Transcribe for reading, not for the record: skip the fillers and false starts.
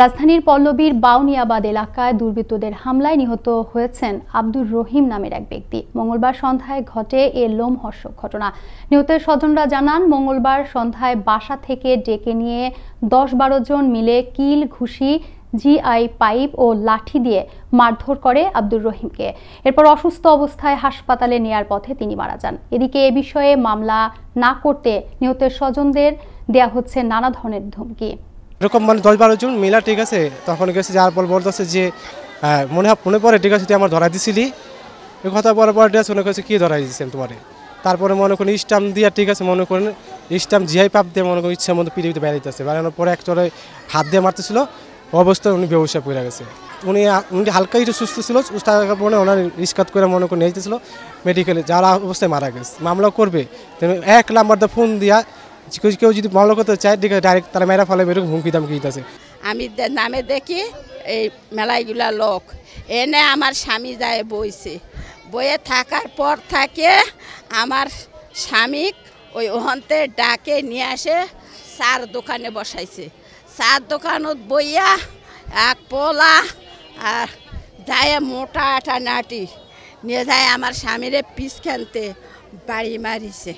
রাজধানীর পল্লবীর বাউনিয়াবাদ এলাকায় দুর্বৃত্তদের হামলায় নিহত হয়েছেন আব্দুর রহিম নামের এক ব্যক্তি। মঙ্গলবার সন্ধ্যায় ঘটে এ লোমহর্ষক ঘটনা। নিহতের স্বজনরা জানান, মঙ্গলবার সন্ধ্যায় বাসা থেকে ডেকে নিয়ে ১০-১২ জন মিলে কিল, ঘুষি, জিআই পাইপ ও লাঠি দিয়ে মারধর করে আব্দুর রহিমকে। এরপর অসুস্থ অবস্থায় হাসপাতালে নেয়ার পথে তিনি মারা যান। এদিকে এ বিষয়ে মামলা না করতে নিহতের স্বজনদের দেয়া হচ্ছে নানা ধরনের ধমকি। এরকম ১০-১২ জন মিলা, ঠিক আছে। তখন গেছে, যার পর বলতেছে যে মনে পড়ে, ঠিক আছে, তুই আমার ধরা দিছিলি। এই কথা বলার পর ঠিক আছে, মনে করছে কি ধরা দিয়েছেন তোমারে। তারপরে মনে করেন স্টাম্প দিয়া, ঠিক আছে, মনে করেন স্টাম্প জিআই পাপ দিয়ে মনে করেন ইচ্ছার মধ্যে পৃথিবীতে বেড়াইতেছে। বেড়ানোর পরে একচরে হাত দিয়ে মারতেছিল, অবস্থায় উনি বেহুশ হয়ে গেছে। উনি হালকা একটু সুস্থ ছিল, সুস্থ থাকার পরে ওনার রিস্কাত করে মনে করে নিয়ে যেতেছিল মেডিকেলে, যারা অবস্থায় মারা গেছে। মামলা করবে ১ নাম্বার দিয়ে ফোন দিয়া, কেউ যদি মামলা করতে চায়, ঠিক আছে, ডাইরেক্ট তারা মেরা ফেলে বেরোক, হুমকি দামকি দিতেছে। আমি নামে দেখি এই মেলাইগুলা লোক এনে আমার স্বামী যায় বইছে, বইয়ে থাকার পর থাকে আমার স্বামী ওই ওহন্তে ডাকে নিয়ে আসে চার দোকানে বসাইছে। চার দোকানত বইয়া এক পোলা আর যায় মোটা আটা নাটি নিয়ে যায় আমার স্বামীরে পিস খেলতে বাড়ি মারিছে।